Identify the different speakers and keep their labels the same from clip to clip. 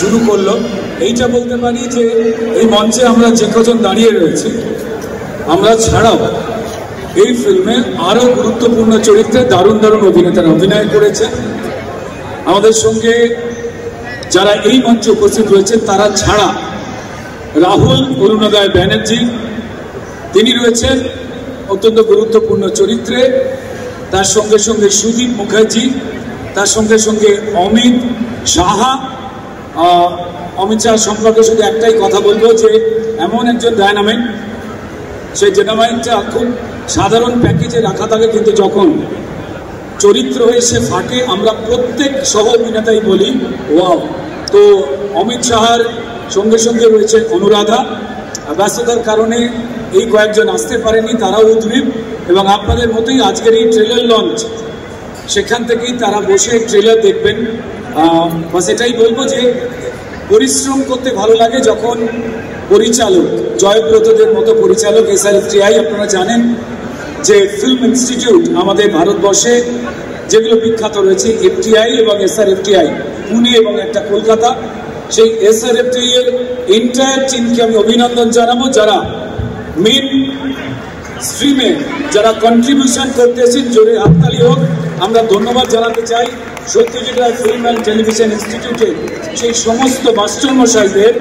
Speaker 1: শুরু করলো। এইটা বলতে পারি যে এই মঞ্চে আমরা যে কজন দাঁড়িয়ে রয়েছি, আমরা ছাড়াও এই ফিল্মে আরও গুরুত্বপূর্ণ চরিত্রে দারুণ দারুণ অভিনেতারা অভিনয় করেছে। আমাদের সঙ্গে যারা এই মঞ্চে উপস্থিত রয়েছেন তারা ছাড়া রাহুল অরুণোদয় ব্যানার্জি, তিনি রয়েছেন অত্যন্ত গুরুত্বপূর্ণ চরিত্রে। তার সঙ্গে সঙ্গে সুদীপ মুখার্জি, তার সঙ্গে সঙ্গে অমিত সাহা। অমিত সাহা সম্পর্কে শুধু একটাই কথা বলবো যে এমন একজন ডায়নামাইট, সেই ডায়নামাইটটা খুব সাধারণ প্যাকেজে রাখা থাকে, কিন্তু যখন চরিত্র হয়ে সে ফাটে আমরা প্রত্যেক সহ অভিনেতাই বলি ওয়াও। তো অমিত সাহার সঙ্গে সঙ্গে রয়েছে অনুরাধা, ব্যস্ততার কারণে এই কয়েকজন আসতে পারেনি, তারাও উদ্গ্রীব। এবং আপনাদের মতোই আজকের এই ট্রেলার লঞ্চ, সেখান থেকেই তারা বসে ট্রেলার দেখবেন। বাস এটাই বলবো যে পরিশ্রম করতে ভালো লাগে যখন পরিচালক, জয়ব্রতদের মতো পরিচালক, SRFTI আপনারা জানেন যে ফিল্ম ইনস্টিটিউট আমাদের ভারতবর্ষে যেগুলো বিখ্যাত রয়েছে, FTI এবং SRFTI, পুনে এবং একটা কলকাতা। সেই SRFTI এর এন্টায়ার টিমকে আমি অভিনন্দন জানাবো, যারা মেন স্ট্রিমে যারা কন্ট্রিবিউশন করতে এসেছেন। জোরে হাততালি হোক। আমরা ধন্যবাদ জানাতে চাই Satyajit Ray film and television ইনস্টিটিউটের সেই সমস্ত মাস্টারমশাইদের,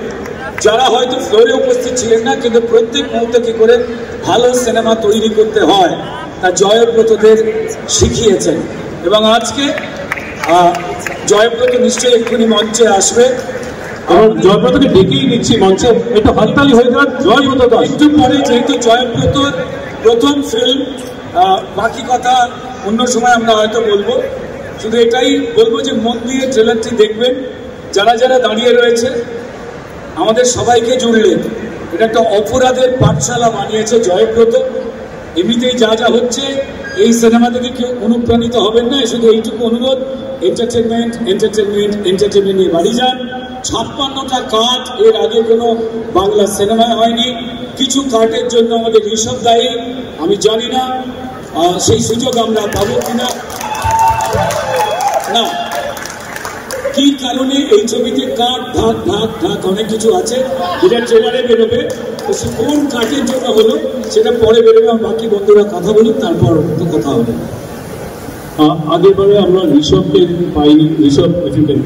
Speaker 1: যারা হয়তো ফ্লোরে উপস্থিত ছিলেন না, কিন্তু প্রত্যেক মুহূর্তে কী করে ভালো সিনেমা তৈরি করতে হয় তা জয়ব্রতদের শিখিয়েছেন। এবং আজকে জয়ব্রত নিশ্চয়ই এক্ষুনি মঞ্চে আসবে।
Speaker 2: এবং জয়ব্রতকে ডেকেই নিচ্ছি মঞ্চে, একটু হাততালি হয়ে যাওয়ার জয়ব্রত
Speaker 1: একটু পরে, যেহেতু জয়ব্রতর প্রথম ফিল্ম, বাকি কথা অন্য সময় আমরা হয়তো বলবো। শুধু এটাই বলবো যে মন দিয়ে ট্রেলারটি দেখবেন। যারা যারা দাঁড়িয়ে রয়েছে আমাদের সবাইকে জুড়লেন। এটা একটা অপরাধের পাঠশালা বানিয়েছে জয়ব্রত। এমনিতেই যা যা হচ্ছে এই সিনেমা থেকে কেউ অনুপ্রাণিত হবেন না, শুধু এইটুকু অনুরোধ, এন্টারটেনমেন্ট এন্টারটেনমেন্ট এন্টারটেনমেন্ট নিয়ে বাড়ি যান। 56টা কাট এর আগে কোনো বাংলা সিনেমায় হয়নি। কিছু কাটের জন্য আমাদের ঋষভ দায়ী, আমি জানি না সেই সুযোগ আমরা পাবো কিনা, না কি কারণে এই ছবিতে কাট ঢাক ঢাক ঢাক অনেক কিছু আছে, যেটা ট্রেলারে বেরোবে। কোন কাটের জন্য হলো সেটা পরে বেরোবে। বাকি বন্ধুরা কথা বলুন, তারপর তো কথা হবে।
Speaker 2: আগের বারে আমরা ঋষভকে পাইনি। Rishabh,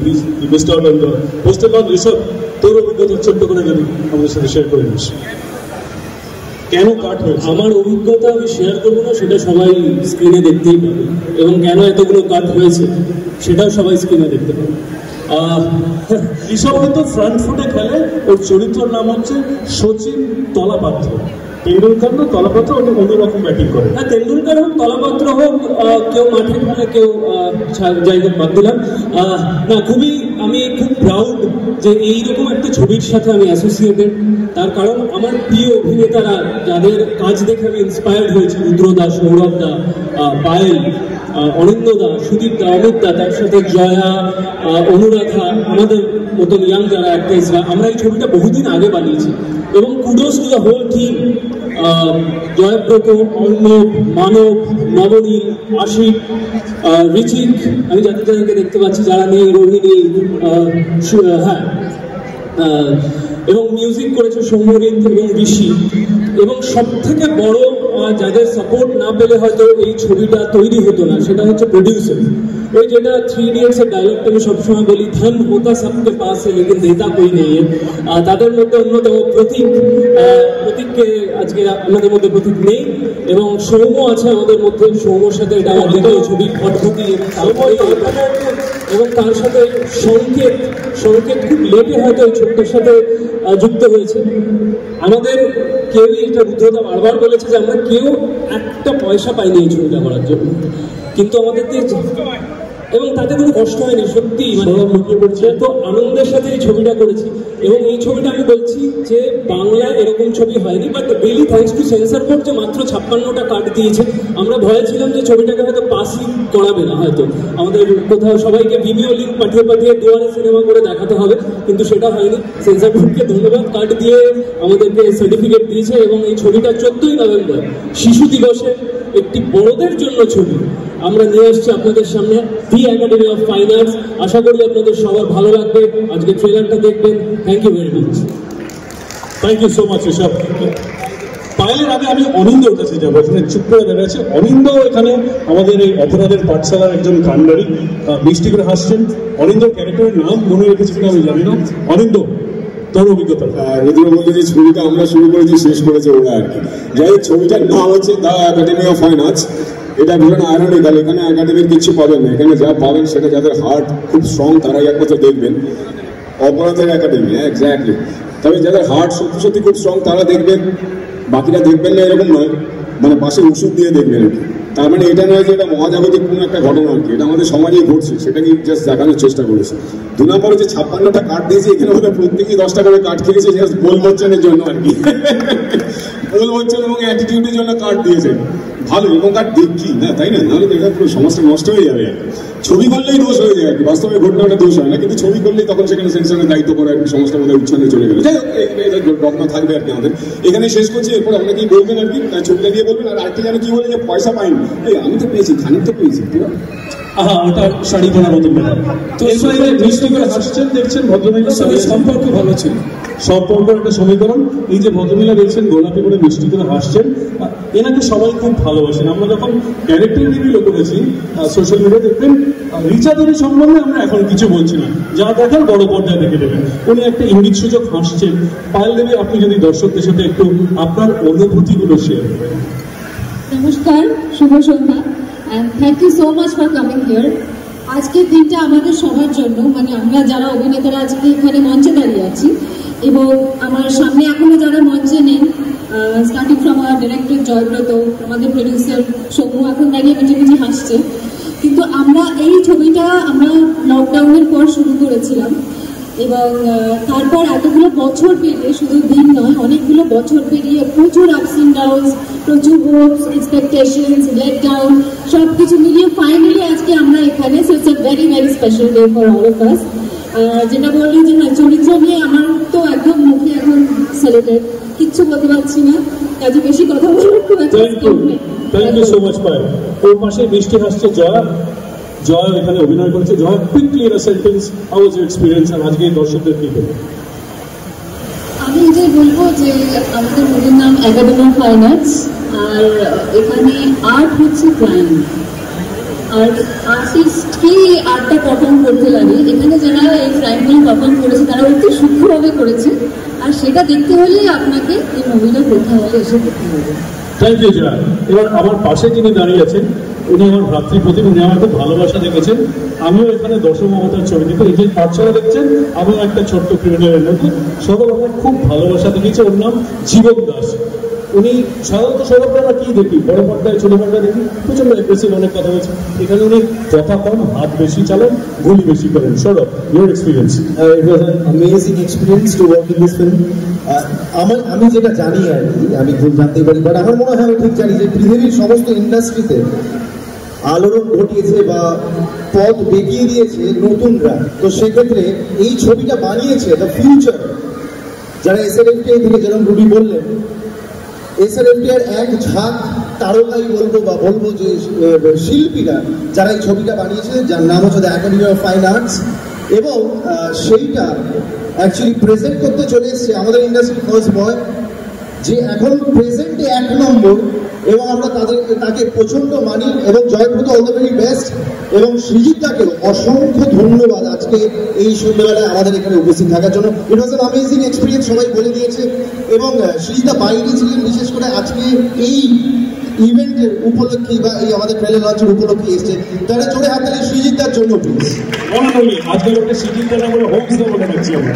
Speaker 2: please best out on the poster launch. Rishabh, তোর অভিজ্ঞতা ছোট্ট করে যদি আমাদের সাথে শেয়ার করে নিস, কেন কাট হয়েছে?
Speaker 3: আমার অভিজ্ঞতা আমি শেয়ার করবো না, সেটা সবাই স্ক্রিনে দেখতেই পাবে। এবং কেন এতগুলো কাট হয়েছে সেটাও সবাই স্ক্রিনে দেখতে পাবে।
Speaker 2: ঋষভ হয়তো ফ্রন্ট ফুটে খেলে, ওর চরিত্রের নাম হচ্ছে শচীন তলাপাত্র। তেন্ডুলকার না তলাপাত্র, ওটা অন্যরকম ব্যাটিং করে।
Speaker 3: হ্যাঁ, তেন্ডুলকার হোক তলাপাত্র হোক, কেউ মাঠে খেলে, কেউ জায়গা বাদ দিলাম না। আমি খুব প্রাউড যে এইরকম একটা ছবির সাথে আমি অ্যাসোসিয়েটেড। তার কারণ আমার প্রিয় অভিনেতারা, যাদের কাজ দেখে আমি ইন্সপায়ার্ড হয়েছি, রুদ্রদা, সৌরভদা, পায়েল, অরিন্দদা, সুদীপ দা, অমিত দা, তার সাথে জয়া, অনুরাধা, আমাদের মতন ইয়াং যারা অ্যাক্ট্রেসরা, আমরা এই ছবিটা বহুদিন আগে বানিয়েছি। এবং kudos to the whole team, Joybrato, Arnab, Manab, Nabanil, Ashik, Richik, আমি যাদেরকে দেখতে পাচ্ছি, যারা নেই, রোহিণী, হ্যাঁ, এবং মিউজিক করেছে সৌম্যরিত এবং ঋষি। এবং সব থেকে বড়, যাদের সাপোর্ট না পেলে হয়তো এই ছবিটা তৈরি হতো না, সেটা হচ্ছে প্রডিউসার। ওই যেটা 3 Idiots এর ডায়লগটা আমি সবসময় বলি, ধন হোতা সবকে পাস है लेकिन देता कोई नहीं है। তাদের মধ্যে অন্যতম প্রতীককে আজকে আমাদের মধ্যে প্রতীক নেই, এবং সৌম্য আছে আমাদের মধ্যে। সৌম্যর সাথে এটা আমার দ্বিতীয় ছবি খটখটি, এবং তার সাথে সংকেত খুব লেটে হয়তো এই ছবিটার সাথে যুক্ত হয়েছে। আমাদের কেউই, এটা রুদ্রদা বারবার বলেছে যে আমরা কেউ একটা পয়সা পাইনি এই ছবিটা করার জন্য, কিন্তু আমাদের এবং তাতে কোনো কষ্ট হয়নি, সত্যি মানে এত আনন্দের সাথে এই ছবিটা করেছি। এবং এই ছবিটা আমি বলছি যে বাংলায় এরকম ছবি হয়নি, but really thanks to censor board যে মাত্র 56টা কাট দিয়েছে। আমরা ভয়ে ছিলাম যে ছবিটাকে হয়তো পাসই করাবে না, হয়তো আমাদের কোথাও সবাইকে ভিডিও লিঙ্ক পাঠিয়ে দুয়ারে সিনেমা করে দেখাতে হবে, কিন্তু সেটা হয়নি। সেন্সর বোর্ডকে ধন্যবাদ, কাট দিয়ে আমাদেরকে সার্টিফিকেট দিয়েছে। এবং এই ছবিটা 14ই নভেম্বর শিশু দিবসে একটি বড়দের জন্য ছবি, আমরা নিয়ে আসছি আপনাদের সামনে the Academy of Fine Arts. আশা করি আপনাদের সবার ভালো লাগবে। আজকে ট্রেলারটা দেখবেন। Thank you very much.
Speaker 2: Thank you so much Rishabh. পায়েলের আগে আমি অনিন্দের কাছে যাবো, এখানে চুপ করে দেখা যাচ্ছে। অনিন্দ এখানে আমাদের এই অপরাধের পাঠশালার একজন কাণ্ডারি, মিষ্টি করে হাসছেন। অনিন্দর ক্যারেক্টারের নাম মনে রেখেছি কিনা আমি জানি না। অনিন্দ, তোর অভিজ্ঞতা?
Speaker 4: রবীন্দ্র বলতে যে ছবিটা আমরা শুরু করেছি, শেষ করেছে ওরা আর কি। যাই হোক, ছবিটার নাম হচ্ছে the academy of Fine arts. এটা ভীষণ আয়রনিক্যাল। এখানে একাডেমির কিছু পাবেন না, এখানে যা পাবেন সেটা যাদের হার্ট খুব স্ট্রং তারাই একমাত্র দেখবেন। অপরাধের একাডেমি, এক্স্যাক্টলি। তবে যাদের হার্ট সত্যি সত্যি খুব স্ট্রং তারা দেখবেন, বাকিরা দেখবেন না এরকম নয়, মানে পাশে ওষুধ দিয়ে দেখবেন আর কি। তার মানে এটা নয় যে এটা মহাজাগতিক কোনো একটা ঘটনা আর কি, এটা আমাদের সমাজেই ঘটছে, সেটাকে জাস্ট দেখানোর চেষ্টা করেছে। 2 নম্বর হচ্ছে 56টা কার্ড দিয়েছে, এখানে ওদের প্রত্যেকেই 10টা করে কার্ড খেয়েছে জাস্ট গোলমোচনের জন্য আর কি। গোলমোচন এবং অ্যাটিটিউডের জন্য কার্ড দিয়েছে। ভালো, এবং কার্ড দেখি না, তাই না? নাহলে তো এটা পুরো সমাজটা নষ্ট হয়ে যাবে আর কি। ছবি করলেই দোষ হয়ে যায় আর কি, বাস্তবে ঘটনাটা দোষ হয় না, কিন্তু ছবি করলেই তখন সেখানে সেন্সরের দায়িত্ব করে আর কি, সমস্ত মধ্যে উচ্ছন্নে চলে গেল। যাই হোক, ডগমা থাকবে আর কি আমাদের। এখানে শেষ করছি, এরপর অনেকেই বলবেন আর কি, ছবিটা দিয়ে বলবেন। আর আরেকটা যেন কি বলে যে পয়সা পাইনি, এই আমি তো পেয়েছি, খানিক তো পেয়েছি পুরো।
Speaker 2: ওটা শাড়ি পরার মতো ব্যাপার। তো এসে মিষ্টি করে হাসছেন, দেখছেন ভদ্রমহিলা,
Speaker 1: সম্পর্ক ভালো ছিল।
Speaker 2: সম্পর্ক একটা সমীকরণ। এই যে ভদ্রমহিলা দেখছেন গোলাপি করে মিষ্টি করে হাসছেন, এনাকে সবাই খুব ভালোবাসেন। আমরা যখন ক্যারেক্টার রিভিউ করেছি সোশ্যাল মিডিয়া, দেখবেন রিচা দেবী সম্বন্ধে আমরা এখন কিছু বলছি না, যা দেখেন বড় পর্দায় দেখে দেবেন। উনি একটা ইঙ্গিত সূচক হাসছেন। পায়েল দেবী, আপনি যদি দর্শকদের সাথে একটু আপনার অনুভূতিগুলো শেয়ার করেন।
Speaker 5: নমস্কার, শুভ সন্ধ্যা, and thank you so much for coming here. আজকের দিনটা আমাদের সবার জন্য, মানে আমরা যারা অভিনেতারা আজকে এখানে মঞ্চে দাঁড়িয়ে আছি, এবং আমার সামনে এখনো যারা মঞ্চে নেন, স্টার্টিং ফ্রম আমার ডিরেক্টর জয়ব্রত, আমাদের প্রডিউসার সৌম্য এখন দাঁড়িয়ে মিটিমিটি হাসছে। কিন্তু আমরা এই ছবিটা আমরা লকডাউনের পর শুরু করেছিলাম, এবং তারপর এতগুলো বছর পেরিয়ে, শুধু দিন নয় অনেকগুলো বছর পেরিয়ে, প্রচুর আপস অ্যান্ড ডাউনস, প্রচুর হোপস, এক্সপেকটেশনস, লেট ডাউন, সব কিছু মিলিয়ে ফাইনালি আজকে আমরা এখানে। So it's a very very special day for all of us. যেটা বললি যে না, চরিত্র নিয়ে আমার তো একদম মুখে এখন সেলেটেড, কিচ্ছু বলতে পারছি না, কাজে বেশি কথা বলবো।
Speaker 2: Thank you so much Payel. ওর পাশে মিষ্টি হাসছে জয়া। জয়া এখানে অভিনয় করেছে। Jaya, quickly in a sentence, how was your experience, আর আজকে দর্শকদের কি বলবো?
Speaker 5: আমি এটাই বলবো যে আমাদের মুভির নাম একাডেমি অফ ফাইন আর্টস, আর এখানে আর্ট হচ্ছে ক্রাইম, আর আর্টিস্টকে আর্টটা পারফর্ম করতে লাগে। এখানে যারা এই ক্রাইমগুলো পারফর্ম করেছে তারা অতি সূক্ষ্মভাবে করেছে, আর সেটা দেখতে হলে আপনাকে এই মুভিটা পড়তে হলে এসে দেখতে হবে।
Speaker 2: Thank you Jaya. এবার আমার পাশে যিনি দাঁড়িয়ে আছেন, উনি আমার ভ্রাতৃপ্রতিম, উনি আমার খুব ভালোবাসা দেখেছেন। আমিও এখানে দর্শক মমতার ছবি দেখে, এই যে পাঠশালা দেখছেন, আমিও একটা ছোট্ট ক্রিমিনালের মধ্যে সবাই আমার খুব ভালোবাসা দেখেছে। ওর নাম জীবন দাস। উনি সাধারণত সৌরভটা আমরা কি দেখি, বড় পর্দায় ছোট পর্দায় দেখি, প্রচন্ড অ্যাগ্রেসিভ, অনেক কথা বলছেন। এখানে উনি কথা কম, হাত বেশি চালান, গুলি বেশি করেন। Sourav, your experience?
Speaker 6: It was an amazing experience to work in this film. আমি যেটা জানি আর কি, আমি ভুল জানতেই পারি, বাট আমার মনে হয় আমি ঠিক জানি যে পৃথিবীর সমস্ত ইন্ডাস্ট্রিতে আলোড়ন ঘটিয়েছে বা পথ দেখিয়ে দিয়েছে নতুনরা। তো সেক্ষেত্রে এই ছবিটা বানিয়েছে দ্য ফিউচার, যারা SLFTI থেকে, যেরকম রুবি বললেন, SLFTI এক ঝাঁক তারকাই বলবো, বা বলবো যে শিল্পীরা যারা এই ছবিটা বানিয়েছে, যার নাম হচ্ছে the academy of Fine arts, এবং সেইটা অ্যাকচুয়ালি প্রেজেন্ট করতে চলে এসছে আমাদের ইন্ডাস্ট্রি ফার্স্ট বয়, যে এখন প্রেজেন্টে 1 নম্বর, এবং আমরা তাকে প্রচণ্ড মানি। এবং Jayabrata, all the very best, এবং সৃজিতাকেও অসংখ্য ধন্যবাদ আজকে এই সন্ধ্যাবেলায় আমাদের এখানে উপস্থিত থাকার জন্য। ইট ওয়াজ অ্যান অ্যামেজিং এক্সপিরিয়েন্স, সবাই বলে দিয়েছে। এবং সৃজিতা বাইরে ছিলেন, বিশেষ করে আজকে এই ইভেন্টের উপলক্ষে বা এই আমাদের ট্রেলার লঞ্চের উপলক্ষে এসছে, তারা জোরে হাত তালি সৃজিতার জন্য প্লিজ।
Speaker 2: আজকে লোকটা সৃজিতা না বলে হোমস বলে রাখছি আমরা।